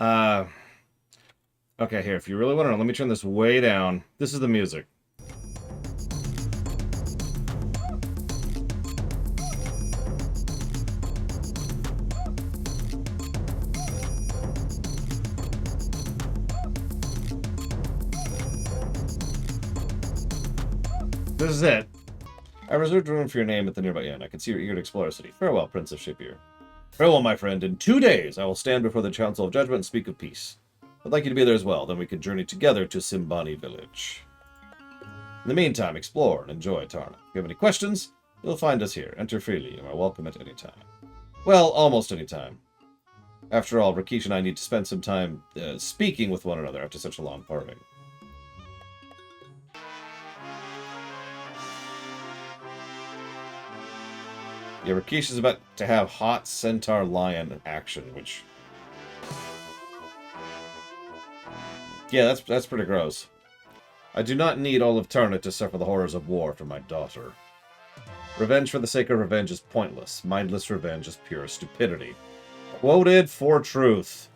Uh, okay, here, if you really want to know, let me turn this way down. This is the music. This is it. I reserved room for your name at the nearby inn. I can see you're eager to explore our city. Farewell, Prince of Shipir. Farewell, my friend. In 2 days, I will stand before the Council of Judgment and speak of peace. I'd like you to be there as well. Then we can journey together to Simbani village. In the meantime, explore and enjoy Tarna. If you have any questions, you'll find us here. Enter freely. You are welcome at any time. Well, almost any time. After all, Rakesh and I need to spend some time speaking with one another after such a long parting. Yeah, Rakesh is about to have hot centaur lion action, which... yeah, that's pretty gross. I do not need all of Tarna to suffer the horrors of war for my daughter. Revenge for the sake of revenge is pointless. Mindless revenge is pure stupidity. Quoted for truth.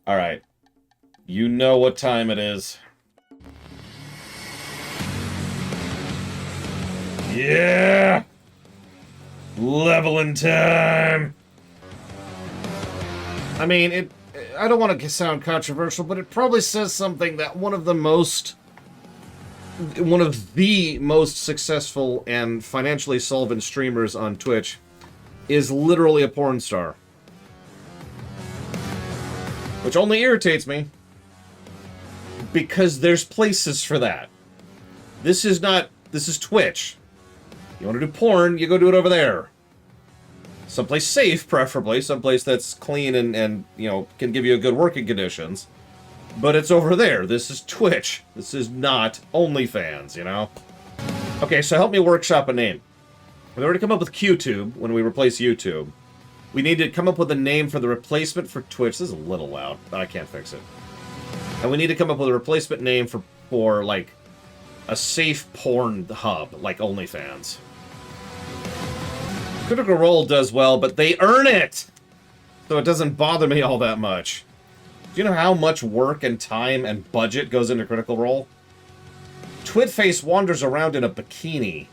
Alright. You know what time it is. Yeah! Leveling time! I mean, I don't want to sound controversial, but it probably says something that one of the most successful and financially solvent streamers on Twitch is literally a porn star. Which only irritates me, because there's places for that. This is Twitch. You want to do porn, you go do it over there. Someplace safe, preferably. Someplace that's clean and you know, can give you good working conditions. But it's over there. This is Twitch. This is not OnlyFans, you know? Okay, so help me workshop a name. We've already come up with QTube when we replace YouTube. We need to come up with a name for the replacement for Twitch. This is a little loud, but I can't fix it. And we need to come up with a replacement name for like, a safe porn hub, like OnlyFans. Critical Role does well, but they earn it! So it doesn't bother me all that much. Do you know how much work and time and budget goes into Critical Role? Twitface wanders around in a bikini,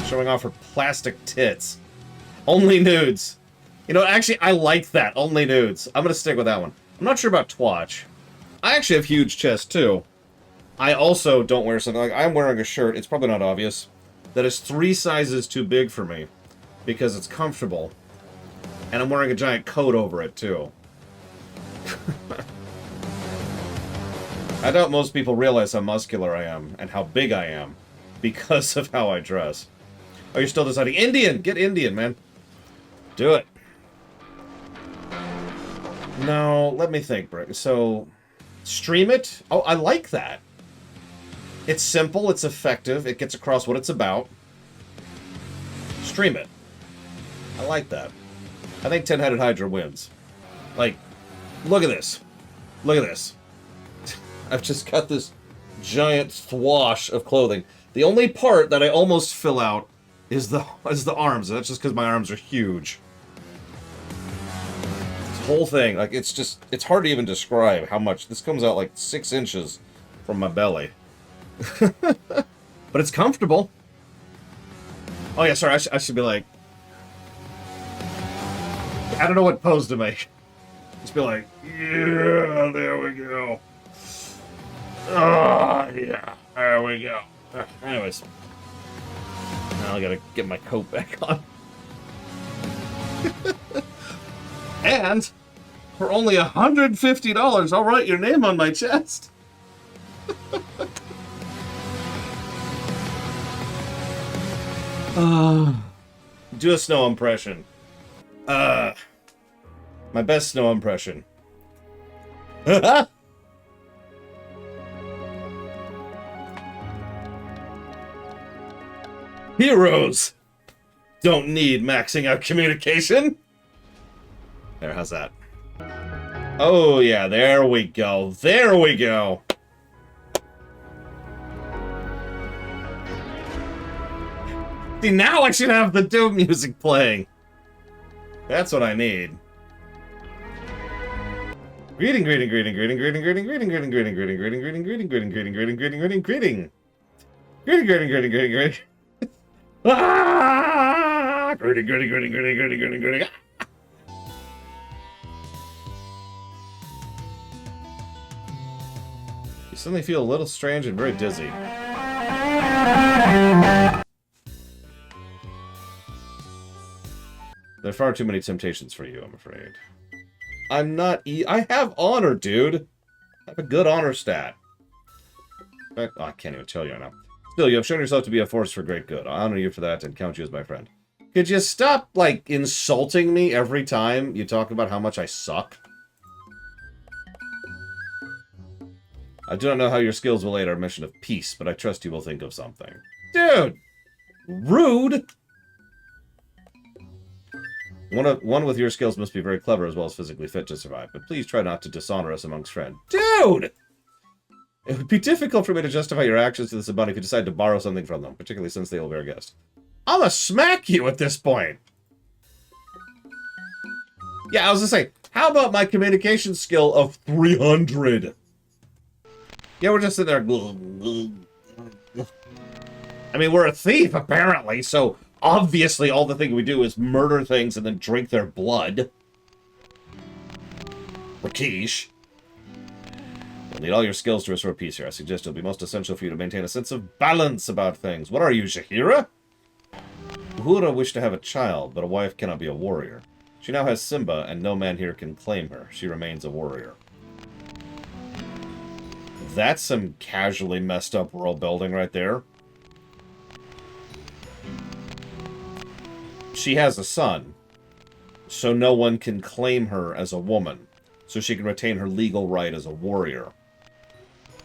showing off her plastic tits. Only nudes. You know, actually, I like that. Only nudes. I'm gonna stick with that one. I'm not sure about Twatch. I actually have huge chests, too. I also don't wear something like... I'm wearing a shirt, it's probably not obvious, that is 3 sizes too big for me, because it's comfortable. And I'm wearing a giant coat over it, too. I doubt most people realize how muscular I am, and how big I am, because of how I dress. Oh, you're still deciding? Indian! Get Indian, man. Do it. No, let me think, Brick. So, stream it? Oh, I like that. It's simple, it's effective, it gets across what it's about. Stream it. I like that. I think 10-Headed Hydra wins. Like, look at this. Look at this. I've just got this giant swash of clothing. The only part that I almost fill out is the arms. That's just because my arms are huge. This whole thing, like, it's hard to even describe how much. This comes out like 6 inches from my belly. But it's comfortable. Oh yeah, sorry, I should be like... I don't know what pose to make. Just be like, yeah, there we go. Oh, yeah, there we go. Anyways. Now I gotta get my coat back on. And, for only $150, I'll write your name on my chest. Do a snow impression. My best snow impression. Heroes don't need maxing out communication. There, how's that? Oh yeah, there we go. There we go. See, now I should have the Doom music playing. That's what I need. Greeting, greeting, greeting, greeting, greeting, greeting, greeting, greeting, greeting, greeting, greeting, greeting, greeting, greeting, greeting, greeting, greeting, greeting, greeting. Greeting, greeting, greeting, greeting, greeting. Ah! Greeting, greeting, greeting, greeting, greeting, greeting, greeting. You suddenly feel a little strange and very dizzy. There are far too many temptations for you, I'm afraid. I'm not I have honor, dude. I have a good honor stat. In fact, I can't even tell you now. Still, you have shown yourself to be a force for great good. I honor you for that and count you as my friend. Could you stop, like, insulting me every time you talk about how much I suck? I do not know how your skills will aid our mission of peace, but I trust you will think of something. Dude! Rude! One with your skills must be very clever as well as physically fit to survive, but please try not to dishonor us amongst friends. Dude! It would be difficult for me to justify your actions to this bunny if you decide to borrow something from them, particularly since they will be our guest. I'ma smack you at this point! Yeah, I was gonna say, how about my communication skill of 300? Yeah, we're just sitting there. I mean, we're a thief, apparently, so obviously all the thing we do is murder things and then drink their blood. Rakish. You'll need all your skills to restore peace here. I suggest it'll be most essential for you to maintain a sense of balance about things. What are you, Shahira? Uhura wished to have a child, but a wife cannot be a warrior. She now has Simba, and no man here can claim her. She remains a warrior. That's some casually messed up world building right there. She has a son, so no one can claim her as a woman, so she can retain her legal right as a warrior.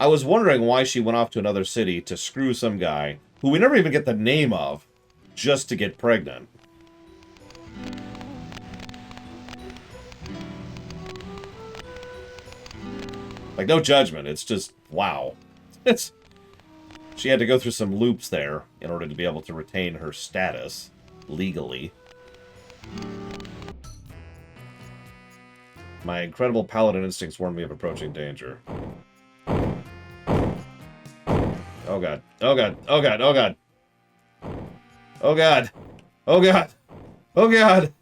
I was wondering why she went off to another city to screw some guy, who we never even get the name of, just to get pregnant. Like, no judgment, it's just, wow. She had to go through some loops there in order to be able to retain her status legally. My incredible paladin instincts warned me of approaching danger. Oh god. Oh god. Oh god. Oh god. Oh god. Oh god. Oh god.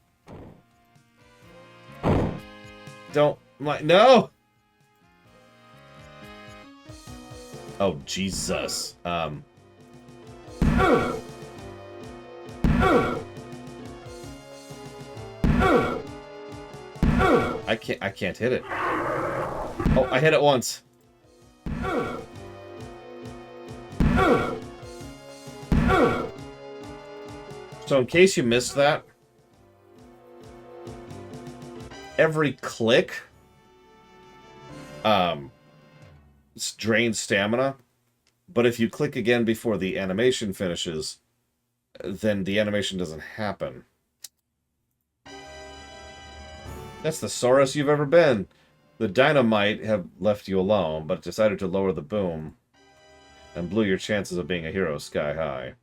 Don't no. Oh Jesus. I can't hit it. Oh, I hit it once. So in case you missed that, every click drains stamina, but if you click again before the animation finishes, then the animation doesn't happen. That's the sorest you've ever been. The dynamite have left you alone, but decided to lower the boom and blew your chances of being a hero sky high.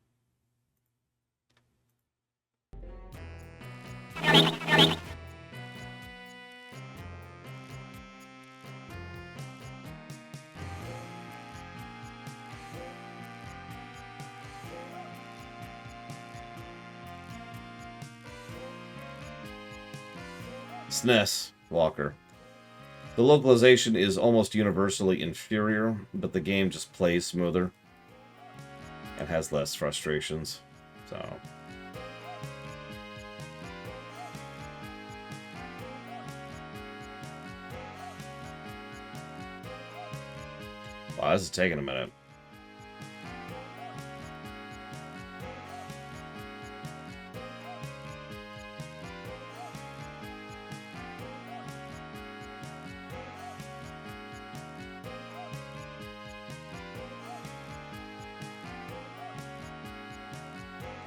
SNES, Walker. The localization is almost universally inferior, but the game just plays smoother and has less frustrations, so... Wow, this is taking a minute.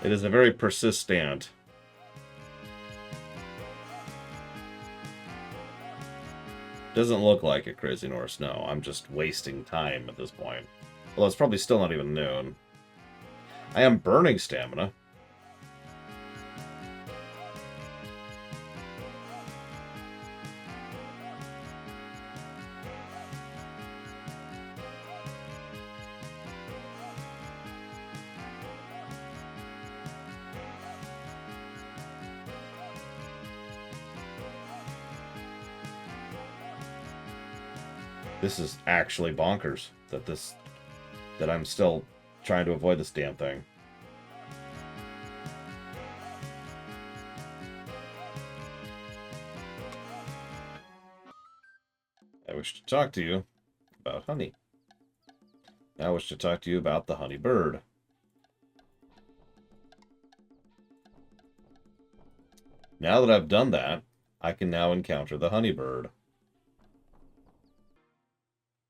It is a very persistent. Doesn't look like it, Crazy Norse. No, I'm just wasting time at this point. Well, it's probably still not even noon. I am burning stamina. This is actually bonkers that I'm still trying to avoid this damn thing. I wish to talk to you about honey. I wish to talk to you about the honey bird. Now that I've done that, I can now encounter the honey bird.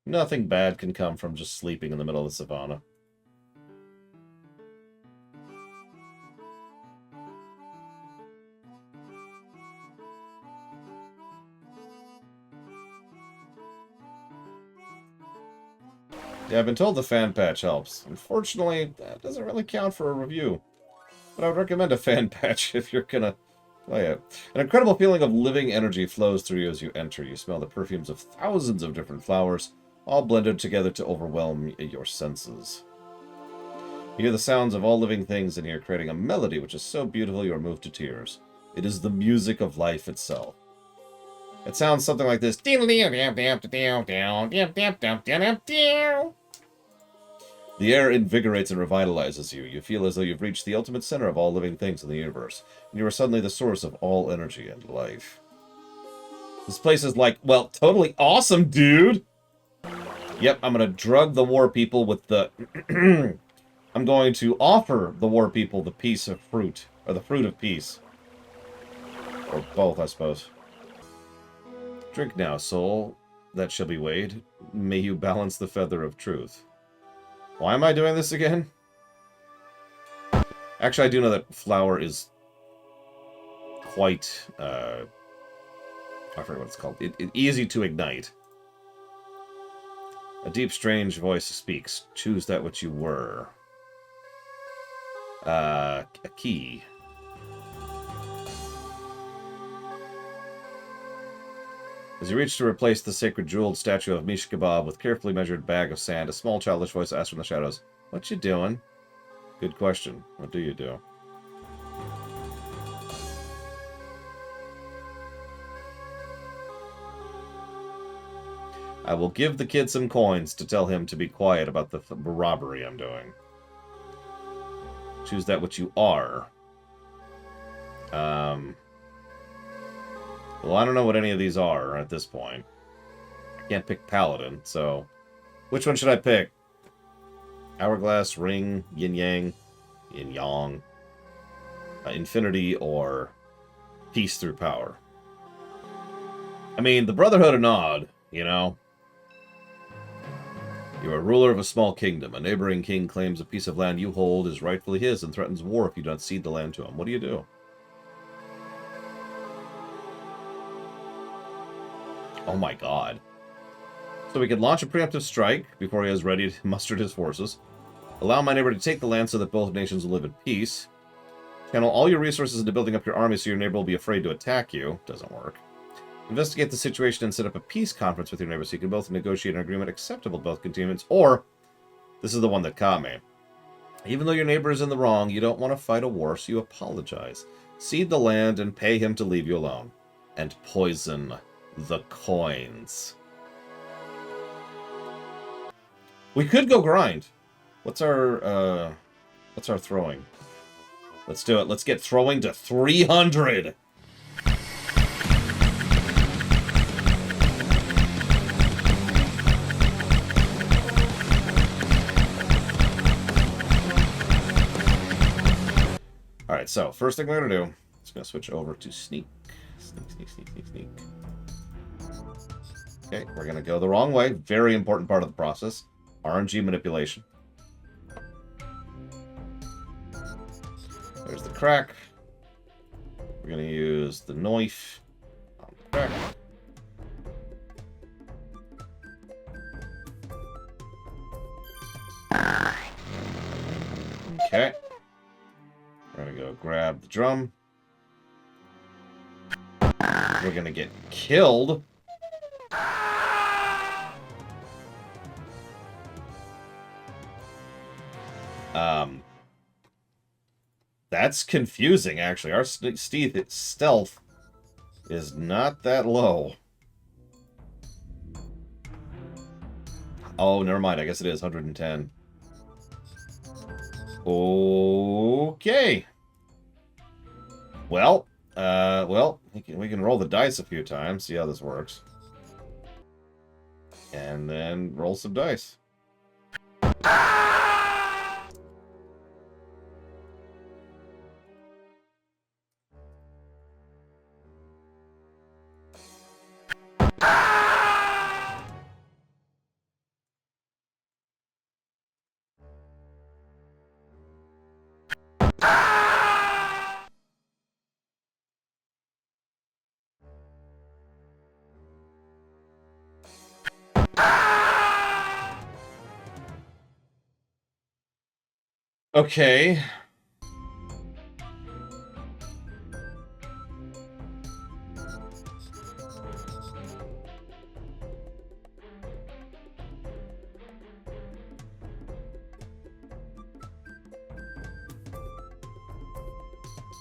Nothing bad can come from just sleeping in the middle of the savannah. Yeah, I've been told the fan patch helps. Unfortunately, that doesn't really count for a review. But I would recommend a fan patch if you're gonna play it. An incredible feeling of living energy flows through you as you enter. You smell the perfumes of thousands of different flowers, all blended together to overwhelm your senses. You hear the sounds of all living things in here, creating a melody which is so beautiful you are moved to tears. It is the music of life itself. It sounds something like this. The air invigorates and revitalizes you. You feel as though you've reached the ultimate center of all living things in the universe, and you are suddenly the source of all energy and life. This place is like, well, totally awesome, dude! Yep, I'm gonna drug the war people with the... I'm going to offer the war people the piece of fruit, or the fruit of peace. Or both, I suppose. Drink now, soul. That shall be weighed. May you balance the feather of truth. Why am I doing this again? Actually, I do know that flour is quite, I forget what it's called. Easy to ignite. A deep, strange voice speaks. Choose that which you were. A key. As you reach to replace the sacred jeweled statue of Mish Kebab with carefully measured bag of sand, a small childish voice asks from the shadows, "What you doing?" Good question. What do you do? I will give the kid some coins to tell him to be quiet about the robbery I'm doing. Choose that which you are. Well, I don't know what any of these are at this point. I can't pick Paladin, so... Which one should I pick? Hourglass, Ring, Yin-Yang, Yin-Yang, Infinity, or Peace Through Power? I mean, the Brotherhood of Nod, you know? You are ruler of a small kingdom. A neighboring king claims a piece of land you hold is rightfully his and threatens war if you don't cede the land to him. What do you do? Oh my god. So we can launch a preemptive strike before he has ready mustered his forces. Allow my neighbor to take the land so that both nations will live in peace. Channel all your resources into building up your army so your neighbor will be afraid to attack you. Doesn't work. Investigate the situation and set up a peace conference with your neighbor so you can both negotiate an agreement acceptable to both contingents. Or, this is the one that caught me. Even though your neighbor is in the wrong, you don't want to fight a war, so you apologize. Cede the land and pay him to leave you alone. And poison the coins. We could go grind. What's our throwing? Let's do it. Let's get throwing to 300. Alright, so first thing we're going to do is going to switch over to sneak. Sneak. Okay, we're going to go the wrong way. Very important part of the process. RNG manipulation. There's the crack. We're going to use the knife on the crack. Okay. We're going to go grab the drum. We're going to get killed. That's confusing, actually. Our stealth is not that low. Oh, never mind. I guess it is 110. Okay. Well, we can roll the dice a few times, see how this works. And then roll some dice. Okay.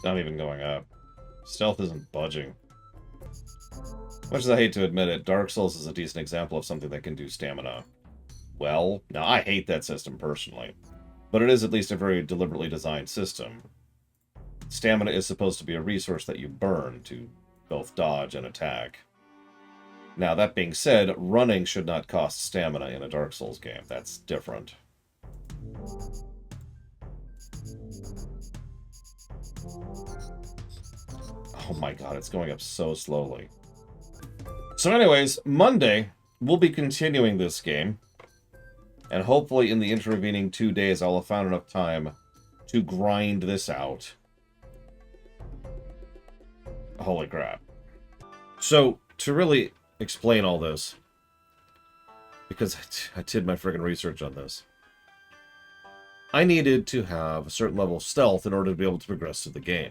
Not even going up. Stealth isn't budging. Much as I hate to admit it, Dark Souls is a decent example of something that can do stamina. Well, now I hate that system personally, but it is at least a very deliberately designed system. Stamina is supposed to be a resource that you burn to both dodge and attack. Now, that being said, running should not cost stamina in a Dark Souls game. That's different. Oh my god, it's going up so slowly. So anyways, Monday, we'll be continuing this game. And hopefully in the intervening 2 days, I'll have found enough time to grind this out. Holy crap. So, to really explain all this, because I did my friggin' research on this, I needed to have a certain level of stealth in order to be able to progress through the game.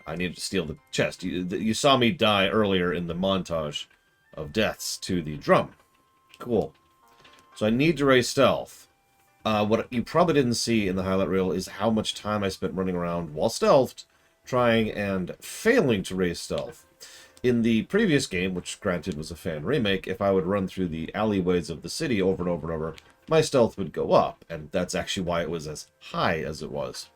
I needed to steal the chest. You saw me die earlier in the montage of deaths to the drum. Cool. So I need to raise stealth. What you probably didn't see in the highlight reel is how much time I spent running around while stealthed, trying and failing to raise stealth. In the previous game, which granted was a fan remake, if I would run through the alleyways of the city over and over and over, my stealth would go up, and that's actually why it was as high as it was.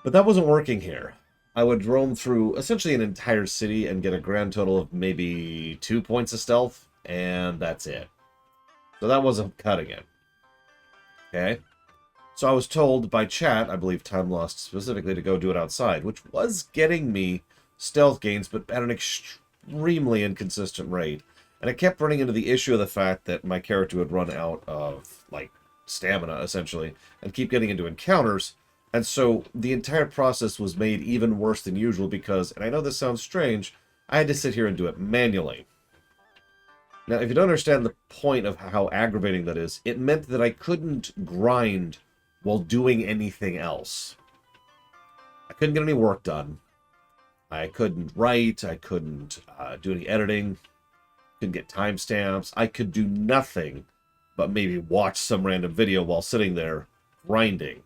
But that wasn't working here. I would roam through essentially an entire city and get a grand total of maybe 2 points of stealth, and that's it. So that wasn't cutting it. Okay? So I was told by chat, I believe Time Lost specifically, to go do it outside, which was getting me stealth gains, but at an extremely inconsistent rate. And I kept running into the issue of the fact that my character would run out of, like, stamina, essentially, and keep getting into encounters. And so the entire process was made even worse than usual because, and I know this sounds strange, I had to sit here and do it manually. Now, if you don't understand the point of how aggravating that is, it meant that I couldn't grind while doing anything else. I couldn't get any work done. I couldn't write. I couldn't do any editing. Couldn't get timestamps. I could do nothing but maybe watch some random video while sitting there grinding.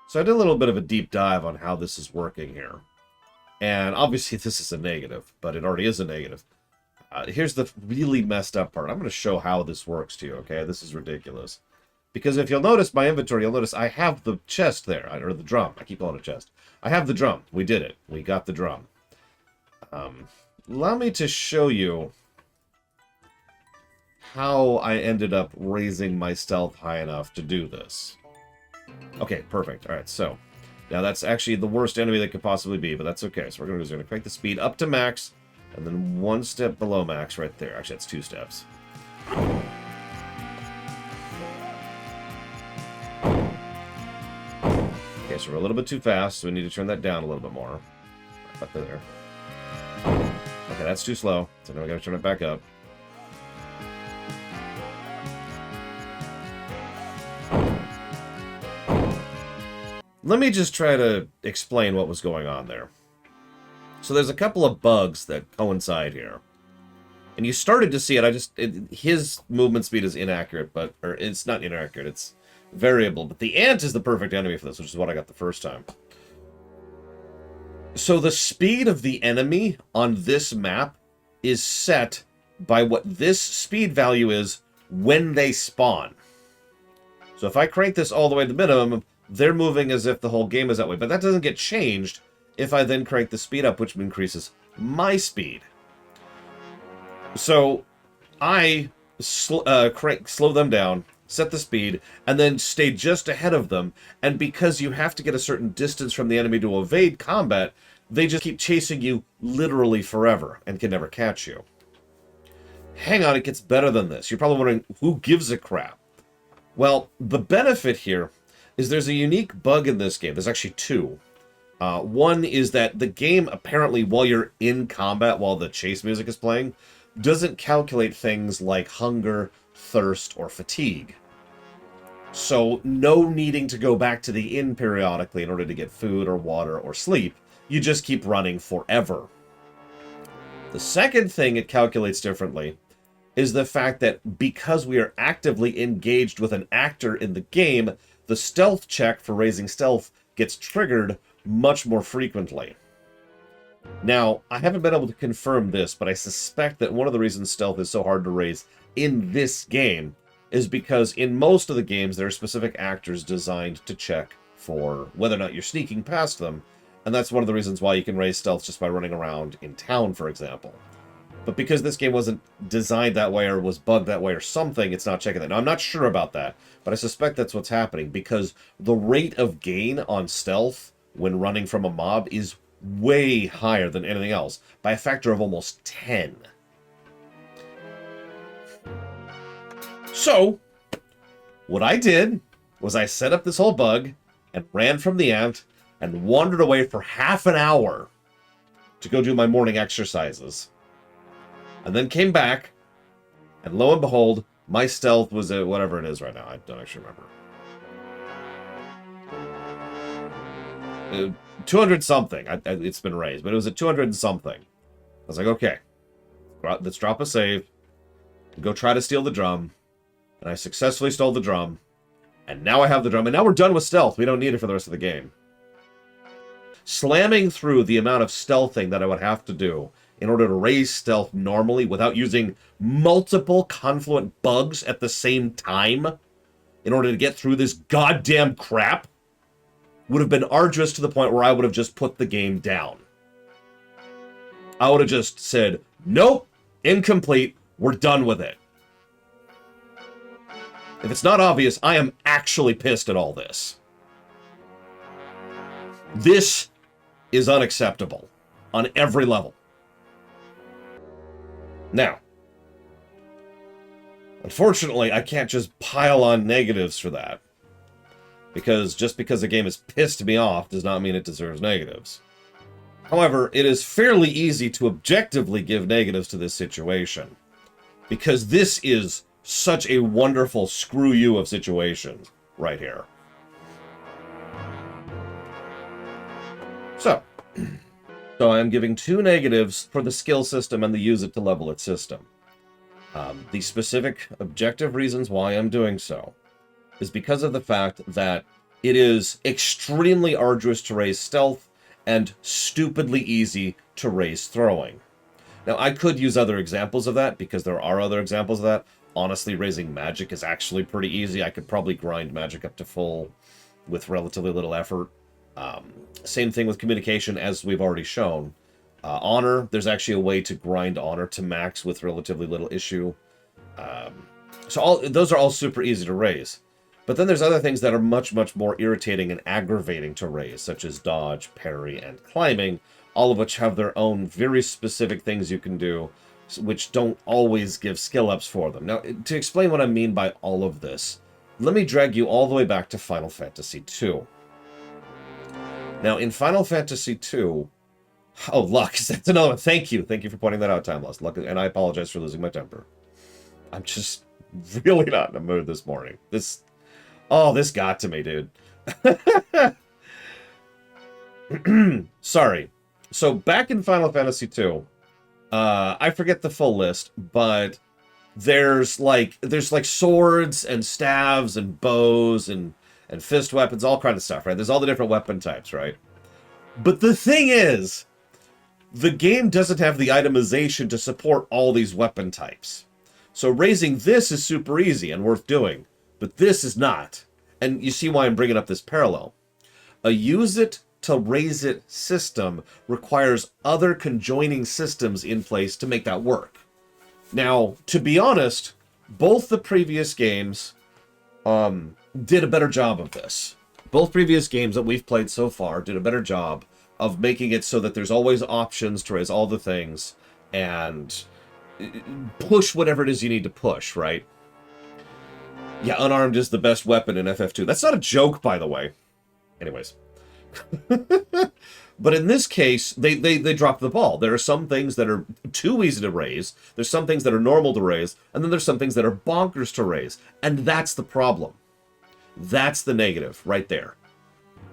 So I did a little bit of a deep dive on how this is working here. And obviously this is a negative, but it already is a negative. Here's the really messed up part. I'm going to show how this works to you, okay? This is ridiculous. Because if you'll notice my inventory, you'll notice I have the chest there, or the drum. I keep calling it chest. I have the drum. We did it. We got the drum. Allow me to show you how I ended up raising my stealth high enough to do this. Okay, perfect. All right, so now that's actually the worst enemy that could possibly be, but that's okay. So we're going to crank the speed up to max, and then 1 step below max right there. Actually, that's 2 steps. Okay, so we're a little bit too fast, so we need to turn that down a little bit more. Up there. Okay, that's too slow, so now we got to turn it back up. Let me just try to explain what was going on there. So there's a couple of bugs that coincide here. And you started to see it, his movement speed is inaccurate, or it's not inaccurate, it's variable. But the ant is the perfect enemy for this, which is what I got the first time. So the speed of the enemy on this map is set by what this speed value is when they spawn. So if I crank this all the way to the minimum, they're moving as if the whole game is that way. But that doesn't get changed if I then crank the speed up, which increases my speed. So I slow them down, set the speed, and then stay just ahead of them. And because you have to get a certain distance from the enemy to evade combat, they just keep chasing you literally forever and can never catch you. Hang on, it gets better than this. You're probably wondering, who gives a crap? Well, the benefit here is there's a unique bug in this game. There's actually two. One is that the game, apparently, while you're in combat, while the chase music is playing, doesn't calculate things like hunger, thirst, or fatigue. So, no needing to go back to the inn periodically in order to get food or water or sleep. You just keep running forever. The second thing it calculates differently is the fact that because we are actively engaged with an actor in the game, the stealth check for raising stealth gets triggered much more frequently. Now, I haven't been able to confirm this, but I suspect that one of the reasons stealth is so hard to raise in this game is because in most of the games there are specific actors designed to check for whether or not you're sneaking past them, and that's one of the reasons why you can raise stealth just by running around in town, for example. But because this game wasn't designed that way or was bugged that way or something, it's not checking that. Now, I'm not sure about that, but I suspect that's what's happening because the rate of gain on stealth when running from a mob is way higher than anything else by a factor of almost 10. So, what I did was I set up this whole bug and ran from the ant and wandered away for half an hour to go do my morning exercises. And then came back, and lo and behold, my stealth was at whatever it is right now. I don't actually remember. 200 something. It's been raised, but it was at 200 and something. I was like, okay, let's drop a save, and go try to steal the drum. And I successfully stole the drum, and now I have the drum, and now we're done with stealth. We don't need it for the rest of the game. Slamming through the amount of stealthing that I would have to do in order to raise stealth normally without using multiple confluent bugs at the same time in order to get through this goddamn crap would have been arduous to the point where I would have just put the game down. I would have just said, nope, incomplete, we're done with it. If it's not obvious, I am actually pissed at all this. This is unacceptable on every level. Now, unfortunately, I can't just pile on negatives for that. Because just because a game has pissed me off does not mean it deserves negatives. However, it is fairly easy to objectively give negatives to this situation. Because this is such a wonderful screw you of situation right here. So I'm giving 2 negatives for the skill system and the use it to level it system. The specific objective reasons why I'm doing so is because of the fact that it is extremely arduous to raise stealth and stupidly easy to raise throwing. Now, I could use other examples of that because there are other examples of that. Honestly, raising magic is actually pretty easy. I could probably grind magic up to full with relatively little effort. Same thing with communication, as we've already shown. Honor, there's actually a way to grind honor to max with relatively little issue. Those are all super easy to raise. But then there's other things that are much, much more irritating and aggravating to raise, such as dodge, parry, and climbing, all of which have their own very specific things you can do, which don't always give skill ups for them. Now, to explain what I mean by all of this, let me drag you all the way back to Final Fantasy II. Now, in Final Fantasy II... Oh, Lux, that's another one. Thank you. Thank you for pointing that out, Time Lost. Luck, and I apologize for losing my temper. I'm just really not in a mood this morning. This got to me, dude. Sorry. So, back in Final Fantasy II, I forget the full list, but there's like swords and staves and bows and fist weapons, all kind of stuff, right? There's all the different weapon types, right? But the thing is, The game doesn't have the itemization to support all these weapon types. So raising this is super easy and worth doing, but this is not. And you see why I'm bringing up this parallel. A use it to raise it system requires other conjoining systems in place to make that work. Now, to be honest, both the previous games did a better job of this. Both previous games that we've played so far did a better job of making it so that there's always options to raise all the things and push whatever it is you need to push, right? Yeah, unarmed is the best weapon in FF2. That's not a joke, by the way. Anyways. But in this case, they dropped the ball. There are some things that are too easy to raise. There's some things that are normal to raise. And then there's some things that are bonkers to raise. And that's the problem. That's the negative right there.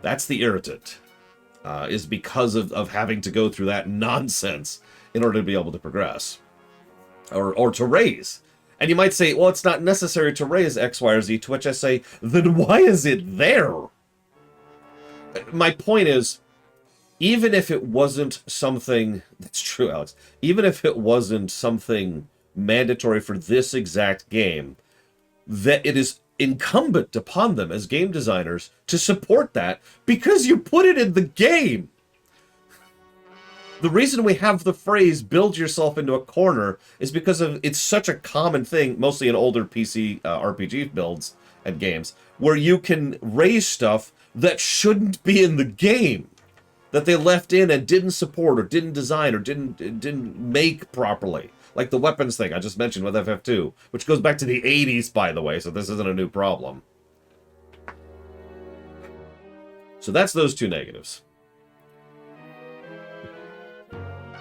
That's the irritant. Is because of having to go through that nonsense in order to be able to progress. Or to raise. And you might say, well, it's not necessary to raise X, Y, or Z, to which I say, then why is it there? My point is, even if it wasn't something... That's true, Alex. Even if it wasn't something mandatory for this exact game, that it is incumbent upon them as game designers to support that because you put it in the game. The reason we have the phrase build yourself into a corner is because of it's such a common thing, mostly in older PC RPG builds and games, where you can raise stuff that shouldn't be in the game, that they left in and didn't support or didn't design or didn't make properly. Like the weapons thing I just mentioned with FF2, which goes back to the 80s, by the way, so this isn't a new problem. So that's those two negatives.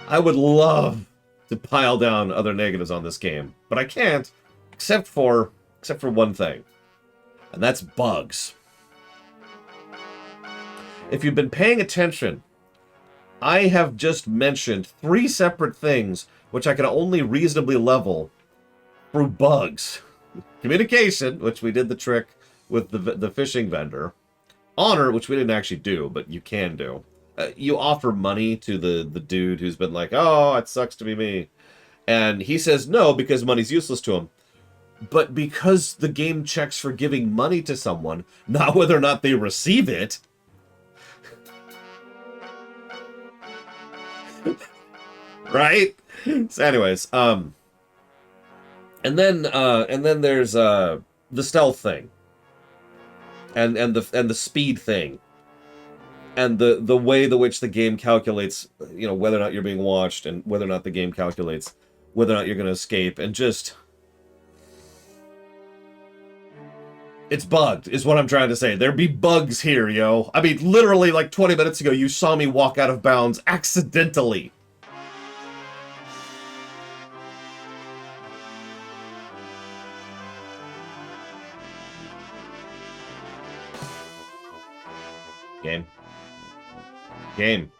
I would love to pile down other negatives on this game, but I can't, except for one thing, and that's bugs. If you've been paying attention, I have just mentioned 3 separate things which I can only reasonably level through bugs. Communication, which we did the trick with the fishing vendor. Honor, which we didn't actually do, but you can do. You offer money to the dude who's been like, oh, it sucks to be me. And he says no because money's useless to him. But because the game checks for giving money to someone, not whether or not they receive it. Right? So anyways, and then there's the stealth thing. And the speed thing. And the way the which the game calculates, you know, whether or not you're being watched and whether or not the game calculates whether or not you're going to escape. And just... It's bugged, is what I'm trying to say. There be bugs here, yo. I mean, literally, like 20 minutes ago, you saw me walk out of bounds accidentally. Game. Game.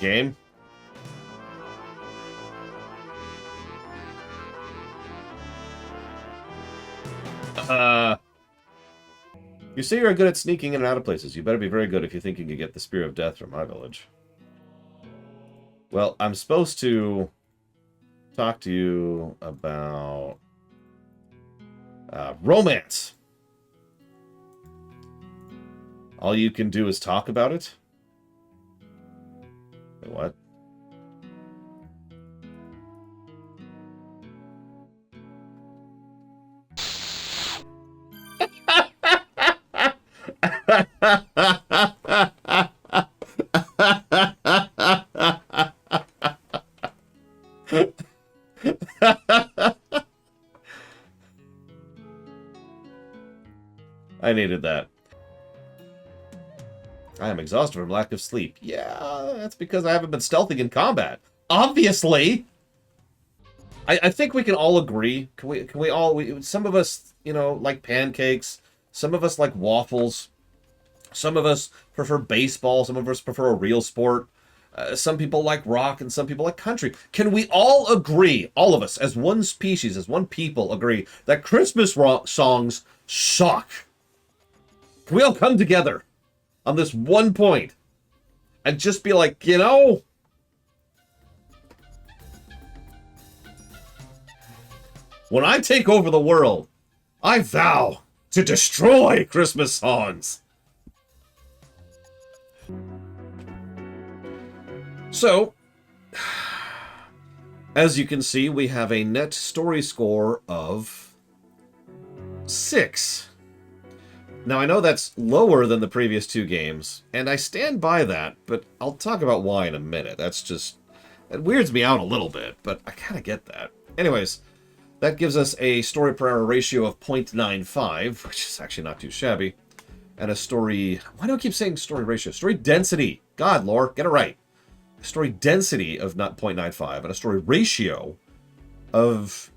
Game. You say you're good at sneaking in and out of places. You better be very good if you think you can get the Spear of Death from my village. Well, I'm supposed to talk to you about romance. All you can do is talk about it? Wait, what? I needed that. I am exhausted from lack of sleep. Yeah, that's because I haven't been stealthing in combat. Obviously! I think we can all agree. Can we all... some of us, you know, like pancakes. Some of us like waffles. Some of us prefer baseball. Some of us prefer a real sport. Some people like rock and some people like country. Can we all agree, all of us, as one species, as one people, agree that Christmas songs suck? Can we all come together on this one point and just be like, you know, when I take over the world, I vow to destroy Christmas songs. So, as you can see, we have a net story score of 6. Now, I know that's lower than the previous 2 games, and I stand by that, but I'll talk about why in a minute. That's just... it weirds me out a little bit, but I kind of get that. Anyways, that gives us a story per hour ratio of 0.95, which is actually not too shabby. And a story... why do I keep saying story ratio? Story density. God, Lore, get it right. A story density of not 0.95, and a story ratio of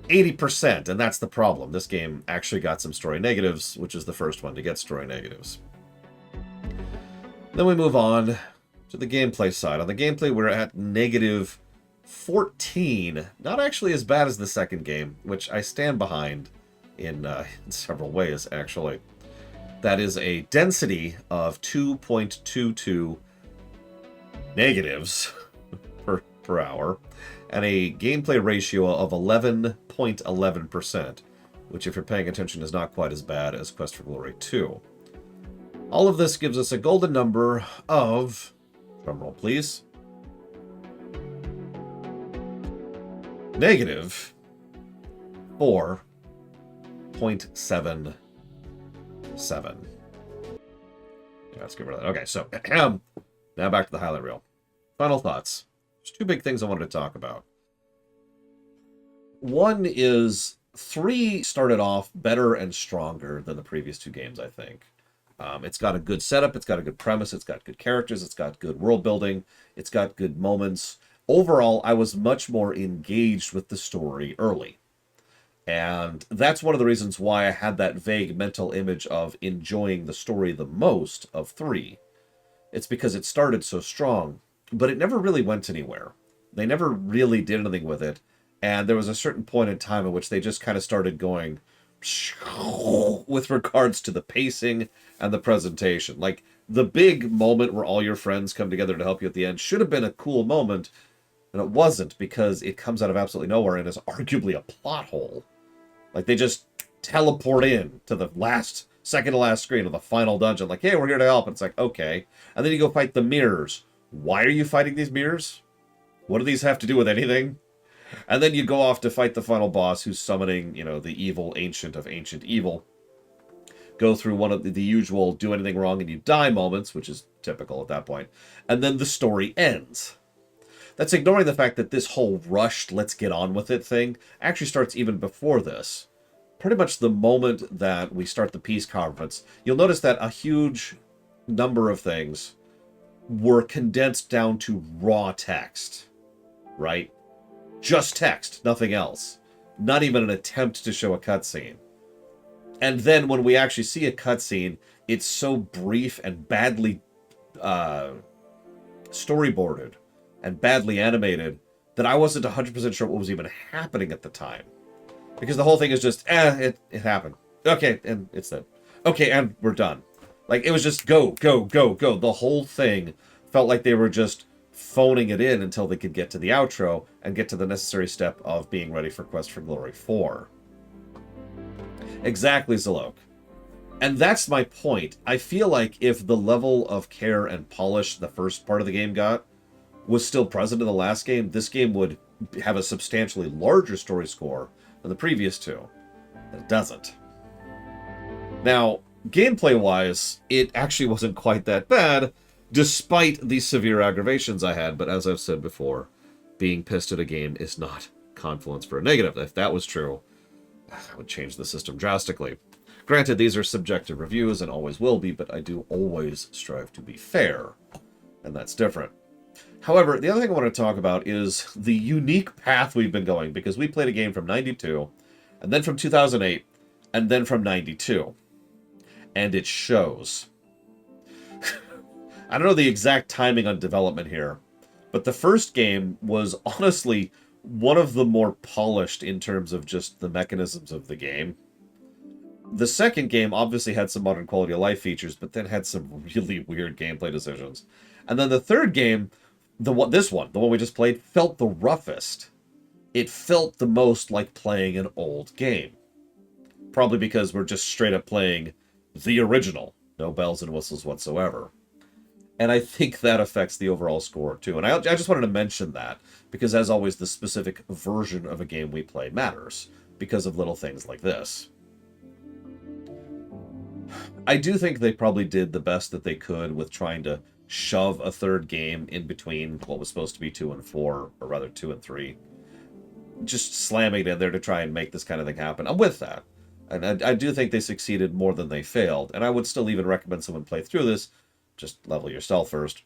80%, and that's the problem. This game actually got some story negatives, which is the first one to get story negatives. Then we move on to the gameplay side. On the gameplay, we're at negative 14. Not actually as bad as the second game, which I stand behind in several ways, actually. That is a density of 2.22 negatives per hour, and a gameplay ratio of 11.11%, which, if you're paying attention, is not quite as bad as Quest for Glory 2. All of this gives us a golden number of, drumroll please, negative 4.77. Yeah, let's get rid of that. Okay, so now back to the highlight reel. Final thoughts. There's 2 big things I wanted to talk about. One is 3 started off better and stronger than the previous 2 games, I think. It's got a good setup, it's got a good premise, it's got good characters, it's got good world building, it's got good moments. Overall, I was much more engaged with the story early. And that's one of the reasons why I had that vague mental image of enjoying the story the most of 3. It's because it started so strong, but it never really went anywhere. They never really did anything with it, and there was a certain point in time in which they just kind of started going with regards to the pacing and the presentation. Like, the big moment where all your friends come together to help you at the end should have been a cool moment, and it wasn't, because it comes out of absolutely nowhere and is arguably a plot hole. Like, they just teleport in to the second to last screen of the final dungeon, like, hey, we're here to help. And it's like, okay. And then you go fight the mirrors. Why are you fighting these mirrors? What do these have to do with anything? And then you go off to fight the final boss, who's summoning, you know, the evil ancient of ancient evil. Go through one of the usual do anything wrong and you die moments, which is typical at that point. And then the story ends. That's ignoring the fact that this whole rushed, let's get on with it thing actually starts even before this. Pretty much the moment that we start the peace conference, you'll notice that a huge number of things were condensed down to raw text, right? Just text, nothing else. Not even an attempt to show a cutscene. And then when we actually see a cutscene, it's so brief and badly storyboarded and badly animated that I wasn't 100% sure what was even happening at the time. Because the whole thing is just, it happened. Okay, and it's done. Okay, and we're done. Like, it was just go, go, go, go. The whole thing felt like they were just phoning it in until they could get to the outro and get to the necessary step of being ready for Quest for Glory 4. Exactly, Zalok. And that's my point. I feel like if the level of care and polish the first part of the game got was still present in the last game, this game would have a substantially larger story score than the previous 2. And it doesn't. Now, gameplay-wise, it actually wasn't quite that bad, despite the severe aggravations I had, but as I've said before, being pissed at a game is not confluence for a negative. If that was true, that would change the system drastically. Granted, these are subjective reviews and always will be, but I do always strive to be fair, and that's different. However, the other thing I want to talk about is the unique path we've been going, because we played a game from 92, and then from 2008, and then from 92. And it shows. I don't know the exact timing on development here, but the first game was honestly one of the more polished in terms of just the mechanisms of the game. The second game obviously had some modern quality of life features, but then had some really weird gameplay decisions. And then the third game, the one we just played, felt the roughest. It felt the most like playing an old game. Probably because we're just straight up playing the original. No bells and whistles whatsoever. And I think that affects the overall score, too. And I just wanted to mention that, because as always, the specific version of a game we play matters, because of little things like this. I do think they probably did the best that they could with trying to shove a third game in between what was supposed to be 2 and 4, or rather 2 and 3. Just slamming it in there to try and make this kind of thing happen. I'm with that. And I do think they succeeded more than they failed. And I would still even recommend someone play through this. Just level yourself first.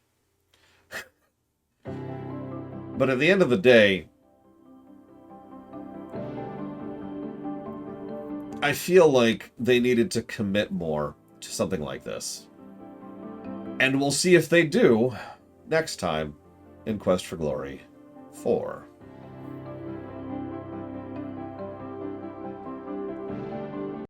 But at the end of the day, I feel like they needed to commit more to something like this. And we'll see if they do next time in Quest for Glory 4.